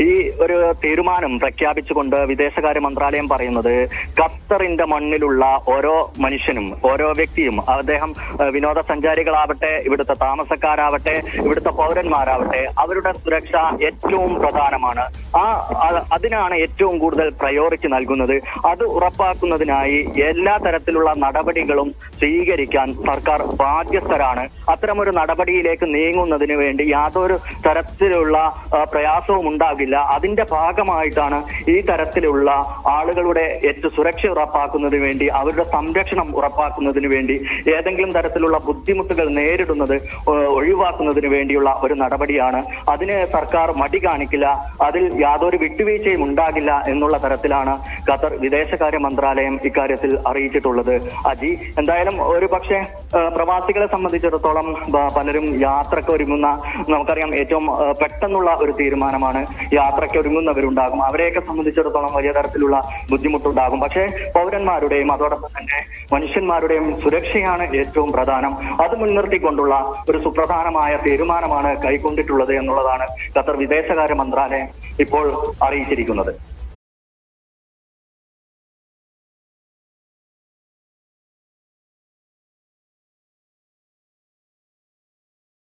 ഈ ഒരു തീരുമാനം പ്രഖ്യാപിച്ചുകൊണ്ട് വിദേശകാര്യ മന്ത്രാലയം പറയുന്നത് ഖത്തറിന്റെ മണ്ണിലുള്ള ഓരോ മനുഷ്യനും ഓരോ വ്യക്തിയും അദ്ദേഹം വിനോദസഞ്ചാരികളാവട്ടെ, ഇവിടുത്തെ താമസക്കാരാവട്ടെ, ഇവിടുത്തെ പൗരന്മാരാവട്ടെ, അവരുടെ സുരക്ഷ ഏറ്റവും പ്രധാനമാണ്. അതിനാണ് ഏറ്റവും കൂടുതൽ പ്രയോറിറ്റി നൽകുന്നത്. അത് ഉറപ്പാക്കുന്നതിനായി എല്ലാ തരത്തിലുള്ള നടപടികളും സ്വീകരിക്കാൻ സർക്കാർ ബാധ്യസ്ഥരാണ്. അത്തരമൊരു നടപടിയിലേക്ക് നീങ്ങുന്നതിന് വേണ്ടി യാതൊരു തരത്തിലുള്ള പ്രയാസവും ഉണ്ടാകില്ല. അതിന്റെ ഭാഗമായിട്ടാണ് ഈ തരത്തിലുള്ള ആളുകളുടെ ഏറ്റവും സുരക്ഷ ഉറപ്പാക്കുന്നതിന് വേണ്ടി, അവരുടെ സംരക്ഷണം ഉറപ്പാക്കുന്നതിന് വേണ്ടി, ഏതെങ്കിലും തരത്തിലുള്ള ബുദ്ധിമുട്ടുകൾ നേരിടുന്നത് ഒഴിവാക്കുന്നതിന് വേണ്ടിയുള്ള ഒരു നടപടിയാണ്. അതിന് സർക്കാർ മടി കാണിക്കില്ല, അതിൽ യാതൊരു വിട്ടുവീഴ്ചയും ഉണ്ടാകില്ല എന്നുള്ള തരത്തിലാണ് ഖത്തർ വിദേശകാര്യ മന്ത്രാലയം ഇക്കാര്യത്തിൽ അറിയിച്ചിട്ടുള്ളത്. അജി, എന്തായാലും ഒരു പക്ഷേ പ്രവാസികളെ സംബന്ധിച്ചിടത്തോളം പലരും യാത്രയ്ക്ക് ഒരുങ്ങുന്ന, നമുക്കറിയാം ഏറ്റവും പെട്ടെന്നുള്ള ഒരു തീരുമാനമാണ്. യാത്രയ്ക്ക് ഒരുങ്ങുന്നവരുണ്ടാകും, അവരെയൊക്കെ സംബന്ധിച്ചിടത്തോളം വലിയ തരത്തിലുള്ള ബുദ്ധിമുട്ടുണ്ടാകും. പക്ഷേ പൗരന്മാരുടെയും അതോടൊപ്പം തന്നെ മനുഷ്യന്മാരുടെയും സുരക്ഷയാണ് ഏറ്റവും പ്രധാനം. അത് മുൻനിർത്തിക്കൊണ്ടുള്ള ഒരു സുപ്രധാനമായ തീരുമാനമാണ് കൈക്കൊണ്ടിട്ടുള്ളത് എന്നുള്ളതാണ് ഖത്തർ വിദേശകാര്യ മന്ത്രാലയം ഇപ്പോൾ അറിയിച്ചിരിക്കുന്നത്.